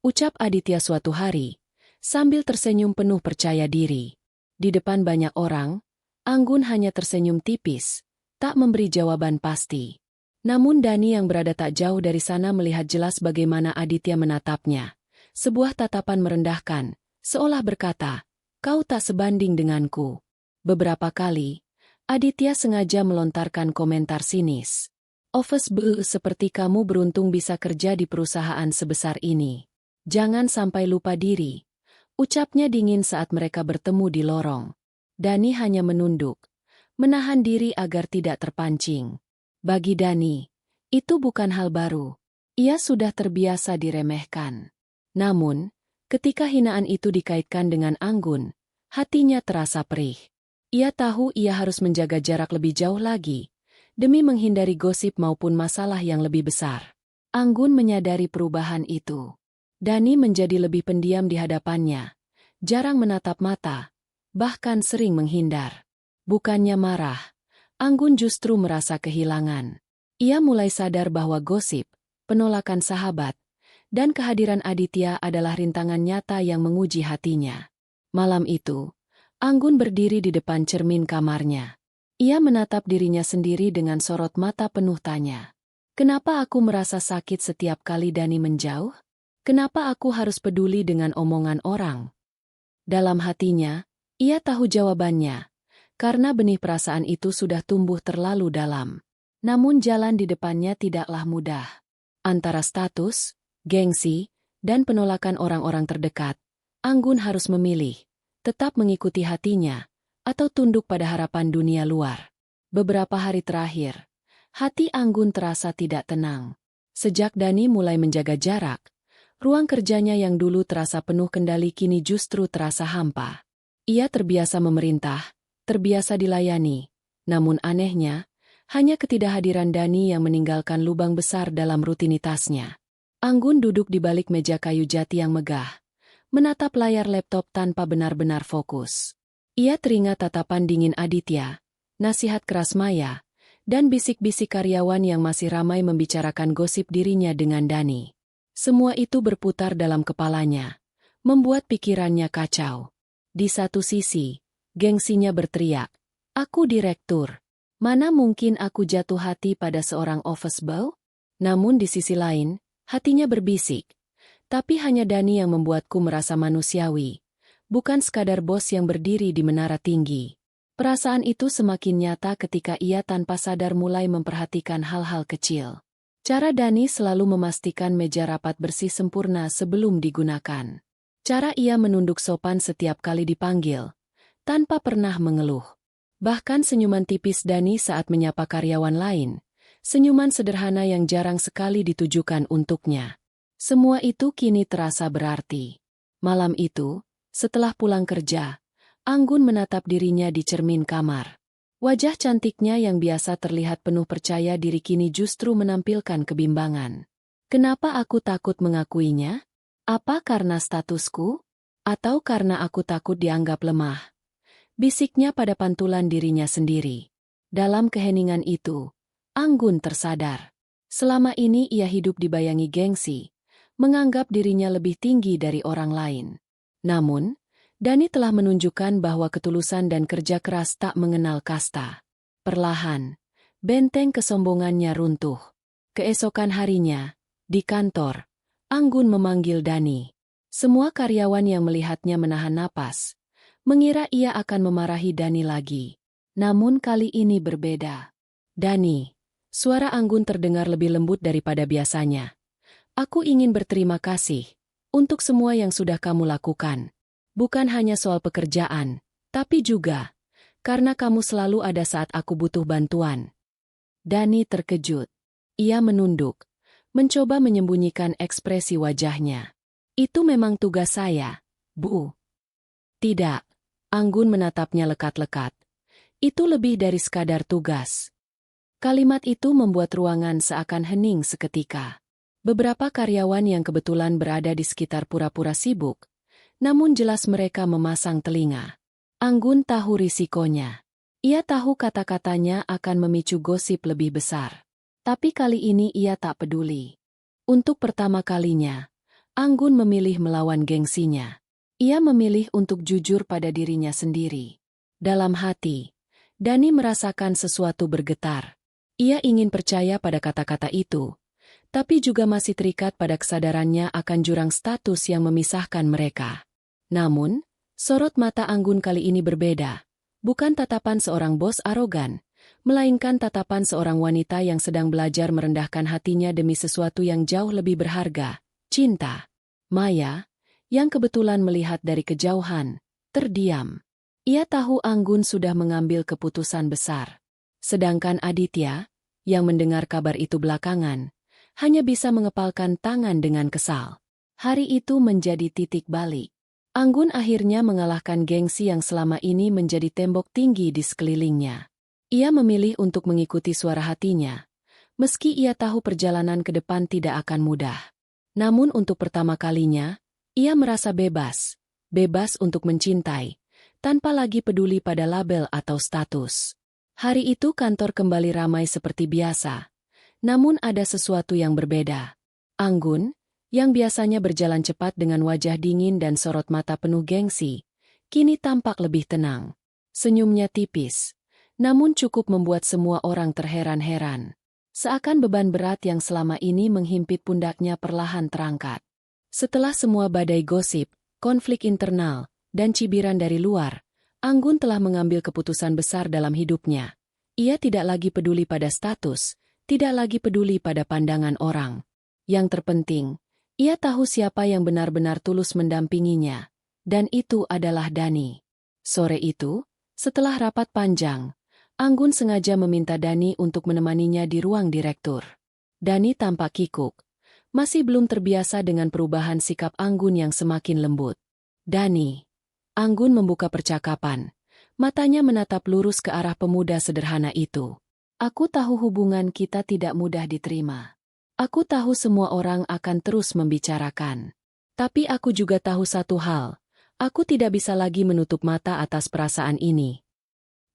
Ucap Aditya suatu hari, sambil tersenyum penuh percaya diri. Di depan banyak orang, Anggun hanya tersenyum tipis, tak memberi jawaban pasti. Namun Dani yang berada tak jauh dari sana melihat jelas bagaimana Aditya menatapnya. Sebuah tatapan merendahkan, seolah berkata, "Kau tak sebanding denganku." Beberapa kali, Aditya sengaja melontarkan komentar sinis. "Office B seperti kamu beruntung bisa kerja di perusahaan sebesar ini. Jangan sampai lupa diri." Ucapnya dingin saat mereka bertemu di lorong. Dani hanya menunduk, menahan diri agar tidak terpancing. Bagi Dani, itu bukan hal baru. Ia sudah terbiasa diremehkan. Namun, ketika hinaan itu dikaitkan dengan Anggun, hatinya terasa perih. Ia tahu ia harus menjaga jarak lebih jauh lagi, demi menghindari gosip maupun masalah yang lebih besar. Anggun menyadari perubahan itu. Dani menjadi lebih pendiam di hadapannya, jarang menatap mata, bahkan sering menghindar. Bukannya marah, Anggun justru merasa kehilangan. Ia mulai sadar bahwa gosip, penolakan sahabat, dan kehadiran Aditya adalah rintangan nyata yang menguji hatinya. Malam itu, Anggun berdiri di depan cermin kamarnya. Ia menatap dirinya sendiri dengan sorot mata penuh tanya. Kenapa aku merasa sakit setiap kali Dani menjauh? Kenapa aku harus peduli dengan omongan orang? Dalam hatinya, ia tahu jawabannya, karena benih perasaan itu sudah tumbuh terlalu dalam. Namun jalan di depannya tidaklah mudah. Antara status, gengsi, dan penolakan orang-orang terdekat, Anggun harus memilih, tetap mengikuti hatinya, atau tunduk pada harapan dunia luar. Beberapa hari terakhir, hati Anggun terasa tidak tenang. Sejak Dani mulai menjaga jarak, ruang kerjanya yang dulu terasa penuh kendali kini justru terasa hampa. Ia terbiasa memerintah, terbiasa dilayani, namun anehnya, hanya ketidakhadiran Dani yang meninggalkan lubang besar dalam rutinitasnya. Anggun duduk di balik meja kayu jati yang megah, menatap layar laptop tanpa benar-benar fokus. Ia teringat tatapan dingin Aditya, nasihat keras Maya, dan bisik-bisik karyawan yang masih ramai membicarakan gosip dirinya dengan Dani. Semua itu berputar dalam kepalanya, membuat pikirannya kacau. Di satu sisi, gengsinya berteriak, "Aku direktur. Mana mungkin aku jatuh hati pada seorang office boy?" Namun di sisi lain, hatinya berbisik, "Tapi hanya Dani yang membuatku merasa manusiawi, bukan sekadar bos yang berdiri di menara tinggi." Perasaan itu semakin nyata ketika ia tanpa sadar mulai memperhatikan hal-hal kecil. Cara Dani selalu memastikan meja rapat bersih sempurna sebelum digunakan. Cara ia menunduk sopan setiap kali dipanggil, tanpa pernah mengeluh. Bahkan senyuman tipis Dani saat menyapa karyawan lain, senyuman sederhana yang jarang sekali ditujukan untuknya. Semua itu kini terasa berarti. Malam itu, setelah pulang kerja, Anggun menatap dirinya di cermin kamar. Wajah cantiknya yang biasa terlihat penuh percaya diri kini justru menampilkan kebimbangan. Kenapa aku takut mengakuinya? Apa karena statusku? Atau karena aku takut dianggap lemah? Bisiknya pada pantulan dirinya sendiri. Dalam keheningan itu, Anggun tersadar. Selama ini ia hidup dibayangi gengsi, menganggap dirinya lebih tinggi dari orang lain. Namun, Dani telah menunjukkan bahwa ketulusan dan kerja keras tak mengenal kasta. Perlahan, benteng kesombongannya runtuh. Keesokan harinya, di kantor, Anggun memanggil Dani. Semua karyawan yang melihatnya menahan napas, mengira ia akan memarahi Dani lagi. Namun kali ini berbeda. "Dani," suara Anggun terdengar lebih lembut daripada biasanya. "Aku ingin berterima kasih untuk semua yang sudah kamu lakukan. Bukan hanya soal pekerjaan, tapi juga karena kamu selalu ada saat aku butuh bantuan." Dani terkejut. Ia menunduk, mencoba menyembunyikan ekspresi wajahnya. "Itu memang tugas saya, Bu." "Tidak." Anggun menatapnya lekat-lekat. "Itu lebih dari sekadar tugas." Kalimat itu membuat ruangan seakan hening seketika. Beberapa karyawan yang kebetulan berada di sekitar pura-pura sibuk, namun jelas mereka memasang telinga. Anggun tahu risikonya. Ia tahu kata-katanya akan memicu gosip lebih besar. Tapi kali ini ia tak peduli. Untuk pertama kalinya, Anggun memilih melawan gengsinya. Ia memilih untuk jujur pada dirinya sendiri. Dalam hati, Dani merasakan sesuatu bergetar. Ia ingin percaya pada kata-kata itu, tapi juga masih terikat pada kesadarannya akan jurang status yang memisahkan mereka. Namun, sorot mata Anggun kali ini berbeda. Bukan tatapan seorang bos arogan, melainkan tatapan seorang wanita yang sedang belajar merendahkan hatinya demi sesuatu yang jauh lebih berharga, cinta. Maya, yang kebetulan melihat dari kejauhan, terdiam. Ia tahu Anggun sudah mengambil keputusan besar. Sedangkan Aditya, yang mendengar kabar itu belakangan, hanya bisa mengepalkan tangan dengan kesal. Hari itu menjadi titik balik. Anggun akhirnya mengalahkan gengsi yang selama ini menjadi tembok tinggi di sekelilingnya. Ia memilih untuk mengikuti suara hatinya, meski ia tahu perjalanan ke depan tidak akan mudah. Namun untuk pertama kalinya, ia merasa bebas untuk mencintai, tanpa lagi peduli pada label atau status. Hari itu kantor kembali ramai seperti biasa, namun ada sesuatu yang berbeda. Anggun, yang biasanya berjalan cepat dengan wajah dingin dan sorot mata penuh gengsi, kini tampak lebih tenang. Senyumnya tipis, namun cukup membuat semua orang terheran-heran. Seakan beban berat yang selama ini menghimpit pundaknya perlahan terangkat. Setelah semua badai gosip, konflik internal, dan cibiran dari luar, Anggun telah mengambil keputusan besar dalam hidupnya. Ia tidak lagi peduli pada status, tidak lagi peduli pada pandangan orang. Yang terpenting, ia tahu siapa yang benar-benar tulus mendampinginya, dan itu adalah Dani. Sore itu, setelah rapat panjang, Anggun sengaja meminta Dani untuk menemaninya di ruang direktur. Dani tampak kikuk, masih belum terbiasa dengan perubahan sikap Anggun yang semakin lembut. Dani. Anggun membuka percakapan. Matanya menatap lurus ke arah pemuda sederhana itu. Aku tahu hubungan kita tidak mudah diterima. Aku tahu semua orang akan terus membicarakan. Tapi aku juga tahu satu hal. Aku tidak bisa lagi menutup mata atas perasaan ini.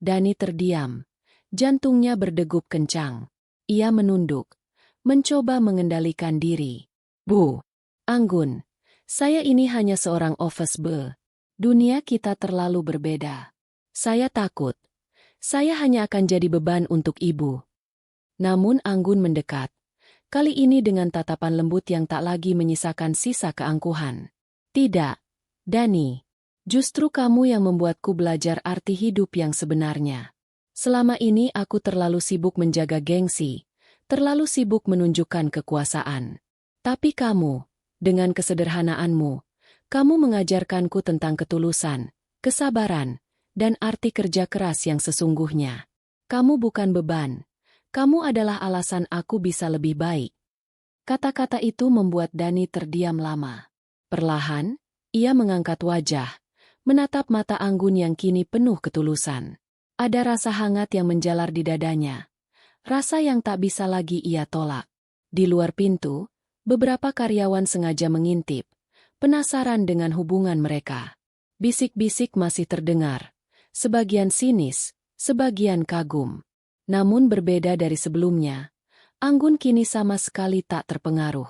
Dani terdiam. Jantungnya berdegup kencang. Ia menunduk, mencoba mengendalikan diri. Bu, Anggun, saya ini hanya seorang office boy. Dunia kita terlalu berbeda. Saya takut. Saya hanya akan jadi beban untuk ibu. Namun Anggun mendekat. Kali ini dengan tatapan lembut yang tak lagi menyisakan sisa keangkuhan. Tidak, Dani. Justru kamu yang membuatku belajar arti hidup yang sebenarnya. Selama ini aku terlalu sibuk menjaga gengsi, terlalu sibuk menunjukkan kekuasaan. Tapi kamu, dengan kesederhanaanmu, kamu mengajarkanku tentang ketulusan, kesabaran, dan arti kerja keras yang sesungguhnya. Kamu bukan beban. Kamu adalah alasan aku bisa lebih baik. Kata-kata itu membuat Dani terdiam lama. Perlahan, ia mengangkat wajah, menatap mata Anggun yang kini penuh ketulusan. Ada rasa hangat yang menjalar di dadanya. Rasa yang tak bisa lagi ia tolak. Di luar pintu, beberapa karyawan sengaja mengintip, penasaran dengan hubungan mereka. Bisik-bisik masih terdengar. Sebagian sinis, sebagian kagum. Namun berbeda dari sebelumnya, Anggun kini sama sekali tak terpengaruh.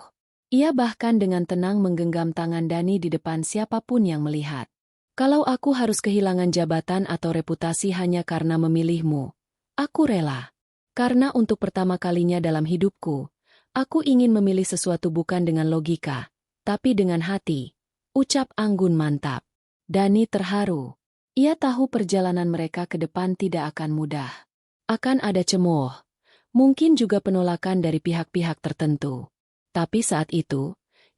Ia bahkan dengan tenang menggenggam tangan Dani di depan siapapun yang melihat. Kalau aku harus kehilangan jabatan atau reputasi hanya karena memilihmu, aku rela. Karena untuk pertama kalinya dalam hidupku, aku ingin memilih sesuatu bukan dengan logika, tapi dengan hati. Ucap Anggun mantap. Dani terharu. Ia tahu perjalanan mereka ke depan tidak akan mudah. Akan ada cemooh, mungkin juga penolakan dari pihak-pihak tertentu. Tapi saat itu,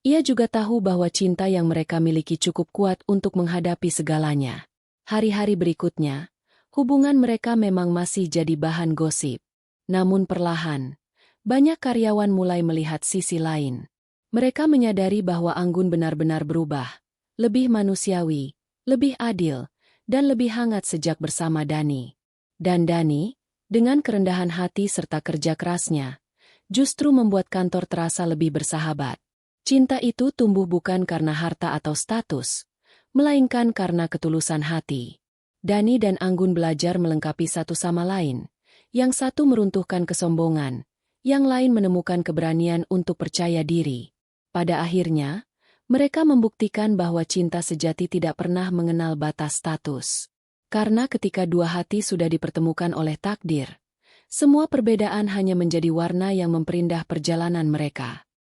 ia juga tahu bahwa cinta yang mereka miliki cukup kuat untuk menghadapi segalanya. Hari-hari berikutnya, hubungan mereka memang masih jadi bahan gosip. Namun perlahan, banyak karyawan mulai melihat sisi lain. Mereka menyadari bahwa Anggun benar-benar berubah, lebih manusiawi, lebih adil, dan lebih hangat sejak bersama Dani. Dan Dani, dengan kerendahan hati serta kerja kerasnya, justru membuat kantor terasa lebih bersahabat. Cinta itu tumbuh bukan karena harta atau status, melainkan karena ketulusan hati. Dani dan Anggun belajar melengkapi satu sama lain. Yang satu meruntuhkan kesombongan, yang lain menemukan keberanian untuk percaya diri. Pada akhirnya, Mereka membuktikan bahwa cinta sejati tidak pernah mengenal batas status. Karena ketika dua hati sudah dipertemukan oleh takdir, semua perbedaan hanya menjadi warna yang memperindah perjalanan mereka.